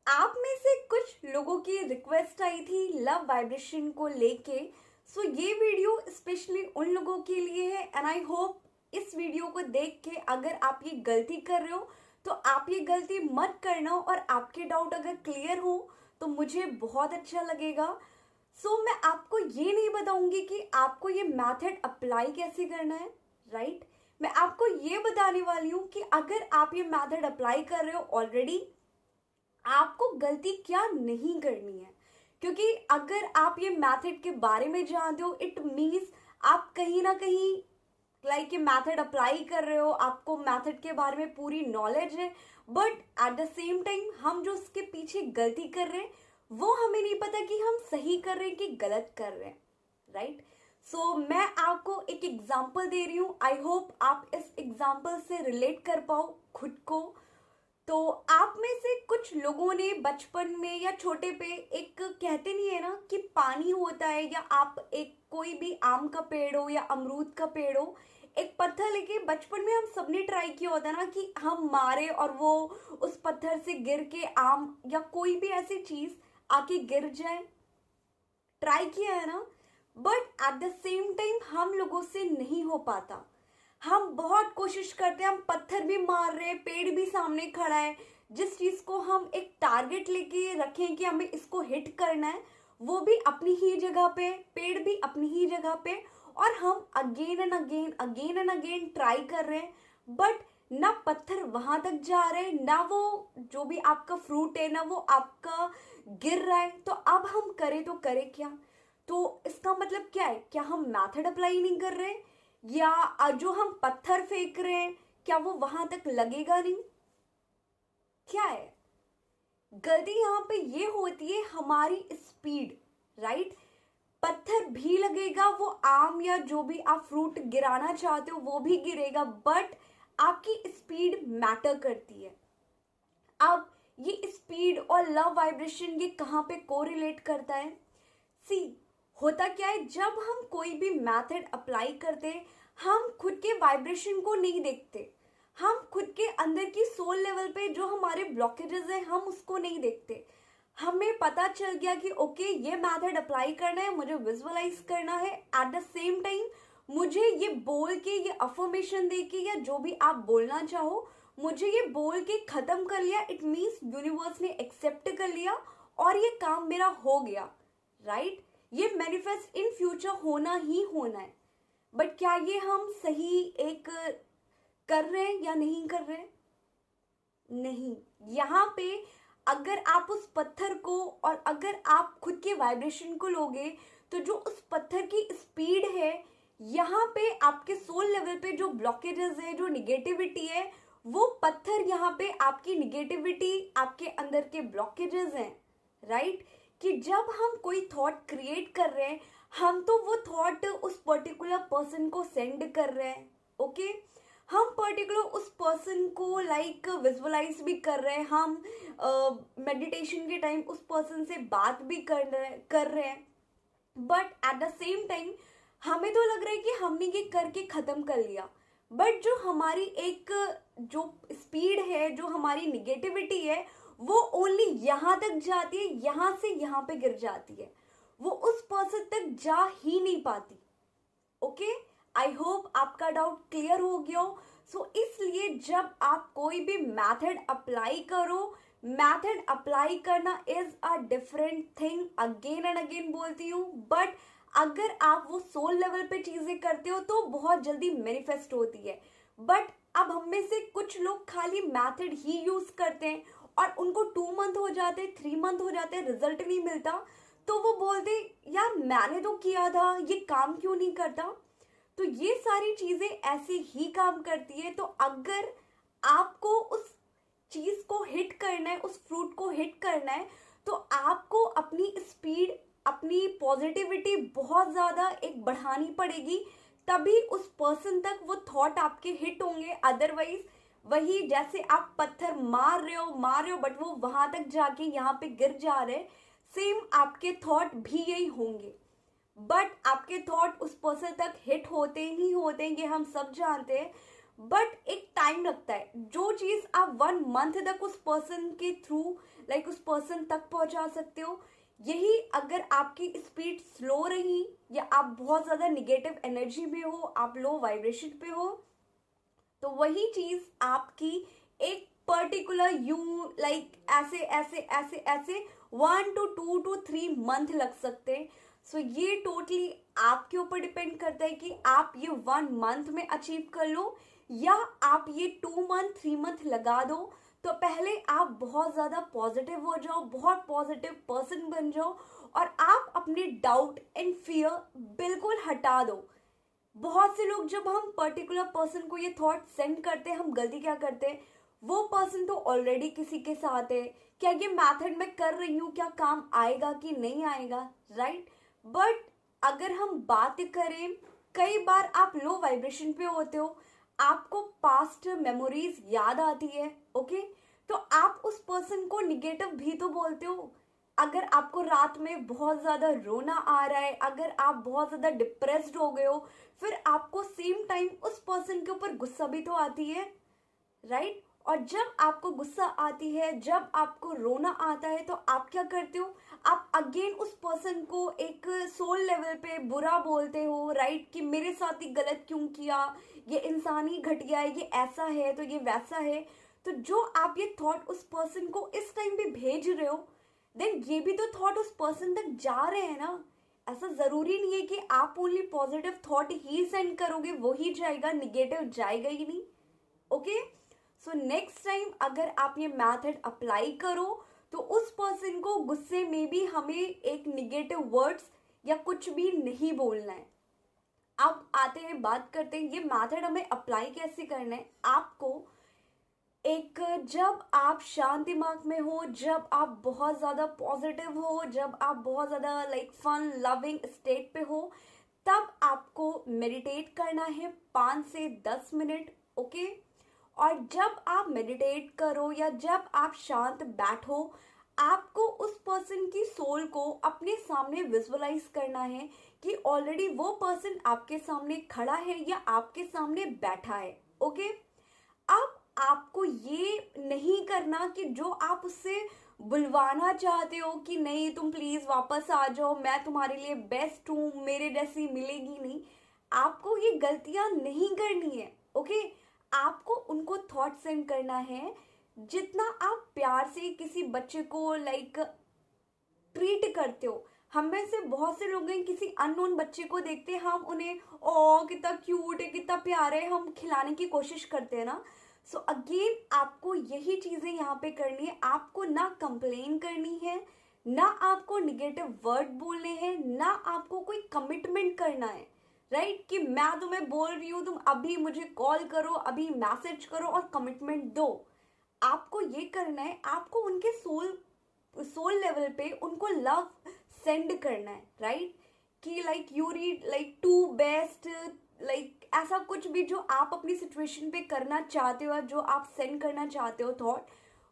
आप में से कुछ लोगों की रिक्वेस्ट आई थी लव वाइब्रेशन को लेके। सो ये वीडियो स्पेशली उन लोगों के लिए है एंड आई होप इस वीडियो को देख के अगर आप ये गलती कर रहे हो तो आप ये गलती मत करना और आपके डाउट अगर क्लियर हो तो मुझे बहुत अच्छा लगेगा। मैं आपको ये नहीं बताऊंगी कि आपको ये मेथड अप्लाई कैसे करना है, राइट। मैं आपको ये बताने वाली हूँ कि अगर आप ये मेथड अप्लाई कर रहे हो ऑलरेडी, आपको गलती क्या नहीं करनी है। क्योंकि अगर आप ये मेथड के बारे में जानते हो इट मीन्स आप कहीं ना कहीं ये मेथड अप्लाई कर रहे हो, आपको मेथड के बारे में पूरी नॉलेज है। But at the same time हम जो उसके पीछे गलती कर रहे हैं वो हमें नहीं पता कि हम सही कर रहे हैं कि गलत कर रहे हैं, राइट। मैं आपको एक एग्जाम्पल दे रही हूँ। आई होप आप इस एग्जाम्पल से रिलेट कर पाओ खुद को। तो आप में से कुछ लोगों ने बचपन में या छोटे पे एक कहते नहीं है ना कि पानी होता है, या आप एक कोई भी आम का पेड़ हो या अमरूद का पेड़ हो, एक पत्थर लेके बचपन में हम सबने ट्राई किया होता ना कि हम मारे और वो उस पत्थर से गिर के आम या कोई भी ऐसी चीज आके गिर जाए। ट्राई किया है ना। But at the same time हम लोगों से नहीं हो पाता। हम बहुत कोशिश करते हैं, हम पत्थर भी मार रहे हैं, पेड़ भी सामने खड़ा है, जिस चीज को हम एक टारगेट लेके रखें कि हमें इसको हिट करना है वो भी अपनी ही जगह पे, पेड़ भी अपनी ही जगह पे, और हम अगेन एंड अगेन ट्राई कर रहे हैं। बट ना पत्थर वहां तक जा रहे हैं, ना वो जो भी आपका फ्रूट है ना वो आपका गिर रहा है। तो अब हम करें तो करें क्या। तो इसका मतलब क्या है, क्या हम मेथड अप्लाई नहीं कर रहे, या जो हम पत्थर फेंक रहे हैं क्या वो वहां तक लगेगा नहीं। क्या है गलती यहाँ पे, ये होती है हमारी स्पीड, राइट। पत्थर भी लगेगा, वो आम या जो भी आप फ्रूट गिराना चाहते हो वो भी गिरेगा, बट आपकी स्पीड मैटर करती है। अब ये स्पीड और लव वाइब्रेशन ये कहाँ पे कोरिलेट करता है। सी, होता क्या है, जब हम कोई भी मेथड अप्लाई करते हैं हम खुद के वाइब्रेशन को नहीं देखते, हम खुद के अंदर की सोल लेवल पे जो हमारे ब्लॉकेजेस हैं हम उसको नहीं देखते। हमें पता चल गया कि ओके ये मेथड अप्लाई करना है, मुझे विजुअलाइज करना है, एट द सेम टाइम मुझे ये बोल के, ये अफर्मेशन दे के, या जो भी आप बोलना चाहो, मुझे ये बोल के खत्म कर लिया, इट मीन्स यूनिवर्स ने एक्सेप्ट कर लिया और ये काम मेरा हो गया, राइट। ये मैनिफेस्ट इन फ्यूचर होना ही होना है। बट क्या ये हम सही एक कर रहे हैं या नहीं कर रहे हैं। नहीं, यहाँ पे अगर आप उस पत्थर को और अगर आप खुद के वाइब्रेशन को लोगे तो जो उस पत्थर की स्पीड है, यहाँ पे आपके सोल लेवल पे जो ब्लॉकेजेस है, जो निगेटिविटी है, वो पत्थर यहाँ पे आपकी निगेटिविटी, आपके अंदर के ब्लॉकेजेस हैं, राइट। कि जब हम कोई थॉट क्रिएट कर रहे हैं हम तो वो थॉट उस पर्टिकुलर पर्सन को सेंड कर रहे हैं, ओके। हम पर्टिकुलर उस पर्सन को विजुअलाइज भी कर रहे हैं, हम मेडिटेशन के टाइम उस पर्सन से बात भी कर रहे हैं। But at the same time हमें तो लग रहा है कि हमने ये करके खत्म कर लिया, बट जो हमारी एक जो स्पीड है, जो हमारी निगेटिविटी है, वो ओनली यहां तक जाती है, यहां से यहां पे गिर जाती है, वो उस पर्सन तक जा ही नहीं पाती। ओके, आई होप आपका डाउट क्लियर हो गया हो। इसलिए जब आप कोई भी मेथड अप्लाई करो, मेथड अप्लाई करना is a different thing, again and again बोलती हूँ। बट अगर आप वो सोल लेवल पे चीजें करते हो तो बहुत जल्दी मैनिफेस्ट होती है। बट अब हम में से कुछ लोग खाली मेथड ही यूज करते हैं और उनको 2 मंथ हो जाते, 3 मंथ हो जाते, रिजल्ट नहीं मिलता, तो वो बोलते यार मैंने तो किया था, ये काम क्यों नहीं करता। तो ये सारी चीजें ऐसे ही काम करती है। तो अगर आपको उस चीज को हिट करना है, उस फ्रूट को हिट करना है, तो आपको अपनी स्पीड, अपनी पॉजिटिविटी बहुत ज्यादा एक बढ़ानी पड़ेगी, तभी उस पर्सन तक वो थॉट आपके हिट होंगे। अदरवाइज वही जैसे आप पत्थर मार रहे हो बट वो वहां तक जाके यहाँ पे गिर जा रहे, सेम आपके थॉट भी यही होंगे। बट आपके थॉट उस पर्सन तक हिट होते ही होते हैं, ये हम सब जानते हैं। बट एक टाइम लगता है। जो चीज आप 1 मंथ तक उस पर्सन के थ्रू उस पर्सन तक पहुंचा सकते हो, यही अगर आपकी स्पीड स्लो रही या आप बहुत ज्यादा निगेटिव एनर्जी में हो, आप लो वाइब्रेशन पे हो, तो वही चीज आपकी एक पर्टिकुलर ऐसे ऐसे ऐसे ऐसे 1 to 2 to 3 मंथ लग सकते हैं। सो ये टोटली आपके ऊपर डिपेंड करता है कि आप ये 1 मंथ में अचीव कर लो या आप ये 2 मंथ 3 मंथ लगा दो। तो पहले आप बहुत ज्यादा पॉजिटिव हो जाओ, बहुत पॉजिटिव पर्सन बन जाओ और आप अपने डाउट एंड फियर बिल्कुल हटा दो। बहुत से लोग जब हम पर्टिकुलर पर्सन को ये थॉट सेंड करते हैं, हम गलती क्या करते हैं, वो पर्सन तो ऑलरेडी किसी के साथ है, क्या ये मेथड मैं कर रही हूँ क्या काम आएगा कि नहीं आएगा, राइट। बट अगर हम बात करें, कई बार आप लो वाइब्रेशन पे होते हो, आपको पास्ट मेमोरीज याद आती है, ओके, तो आप उस पर्सन को निगेटिव भी तो बोलते हो। अगर आपको रात में बहुत ज्यादा रोना आ रहा है, अगर आप बहुत ज्यादा डिप्रेस्ड हो गए हो, फिर आपको सेम टाइम उस पर्सन के ऊपर गुस्सा भी तो आती है, राइट। और जब आपको गुस्सा आती है, जब आपको रोना आता है, तो आप क्या करते हो, आप अगेन उस पर्सन को एक सोल लेवल पे बुरा बोलते हो, राइट, कि मेरे साथ ही गलत क्यों किया, ये इंसान ही घटिया है, ये ऐसा है तो ये वैसा है। तो जो आप ये थॉट उस पर्सन को इस टाइम पे भेज रहे हो, देन ये भी तो थॉट उस पर्सन तक जा रहे हैं ना। ऐसा जरूरी नहीं है कि आप ओनली पॉजिटिव थॉट ही सेंड करोगे वो ही जाएगा, निगेटिव जाएगा ही नहीं, ओके। सो नेक्स्ट टाइम अगर आप ये मेथड अप्लाई करो, तो उस पर्सन को गुस्से में भी हमें एक निगेटिव वर्ड्स या कुछ भी नहीं बोलना है। अब आते हैं, बात करते हैं ये मेथड हमें अप्लाई कैसे करना है। आपको एक, जब आप शांत दिमाग में हो, जब आप बहुत ज़्यादा पॉजिटिव हो, जब आप बहुत ज़्यादा फन लविंग स्टेट पे हो, तब आपको मेडिटेट करना है 5 से 10 मिनट, ओके। और जब आप मेडिटेट करो या जब आप शांत बैठो, आपको उस पर्सन की सोल को अपने सामने विजुअलाइज करना है कि ऑलरेडी वो पर्सन आपके सामने खड़ा है या आपके सामने बैठा है, ओके। अब आपको ये नहीं करना कि जो आप उससे बुलवाना चाहते हो कि नहीं तुम प्लीज वापस आ जाओ, मैं तुम्हारे लिए बेस्ट हूं, मेरे जैसी मिलेगी नहीं, आपको ये गलतियां नहीं करनी है, ओके। आपको उनको थॉट सेंड करना है जितना आप प्यार से किसी बच्चे को ट्रीट करते हो। हम में से बहुत से लोग हैं, किसी अननोन बच्चे को देखते हैं, हम उन्हें ओ कितना क्यूट है, कितना प्यारा है, हम खिलाने की कोशिश करते हैं ना। सो अगेन आपको यही चीजें यहाँ पे करनी है। आपको ना कंप्लेन करनी है, ना आपको निगेटिव वर्ड बोलने हैं, ना आपको कोई कमिटमेंट करना है, राइट, कि मैं तुम्हें बोल रही हूँ तुम अभी मुझे कॉल करो, अभी मैसेज करो और कमिटमेंट दो। आपको ये करना है, आपको उनके सोल लेवल पे उनको लव सेंड करना है, राइट, कि यू रीड टू बेस्ट, ऐसा कुछ भी जो आप अपनी सिचुएशन पे करना चाहते हो, जो आप सेंड करना चाहते हो थॉट,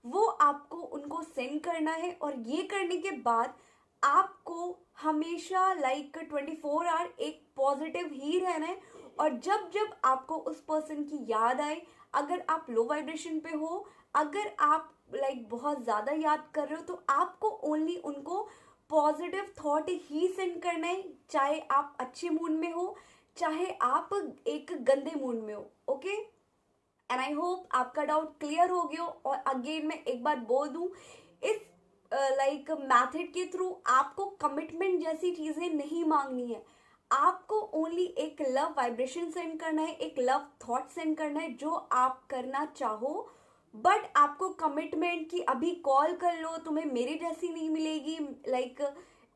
वो आपको उनको सेंड करना है। और ये करने के बाद आपको हमेशा 24 आवर एक पॉजिटिव ही रहना है। और जब जब आपको उस पर्सन की याद आए, अगर आप लो वाइब्रेशन पे हो, अगर आप बहुत ज़्यादा याद कर रहे हो, तो आपको ओनली उनको पॉजिटिव थॉट ही सेंड करना है, चाहे आप अच्छे मूड में हो, चाहे आप एक गंदे मूड में हो, ओके। एंड आई होप आपका डाउट क्लियर हो गया। और अगेन मैं एक बार बोल दूं, इस मैथड के थ्रू आपको कमिटमेंट जैसी चीजें नहीं मांगनी है, आपको ओनली एक लव वाइब्रेशन सेंड करना है, एक लव थॉट सेंड करना है जो आप करना चाहो। बट आपको कमिटमेंट कि अभी कॉल कर लो, तुम्हें मेरे जैसी नहीं मिलेगी,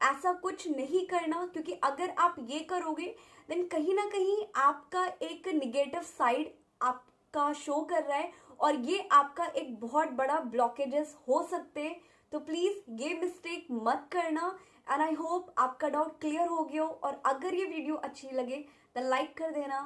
ऐसा कुछ नहीं करना, क्योंकि अगर आप ये करोगे देन कहीं ना कहीं आपका एक निगेटिव साइड आपका शो कर रहा है और ये आपका एक बहुत बड़ा ब्लॉकेजेस हो सकते हैं। तो प्लीज ये मिस्टेक मत करना। एंड आई होप आपका डाउट क्लियर हो गया हो। और अगर ये वीडियो अच्छी लगे तो लाइक कर देना,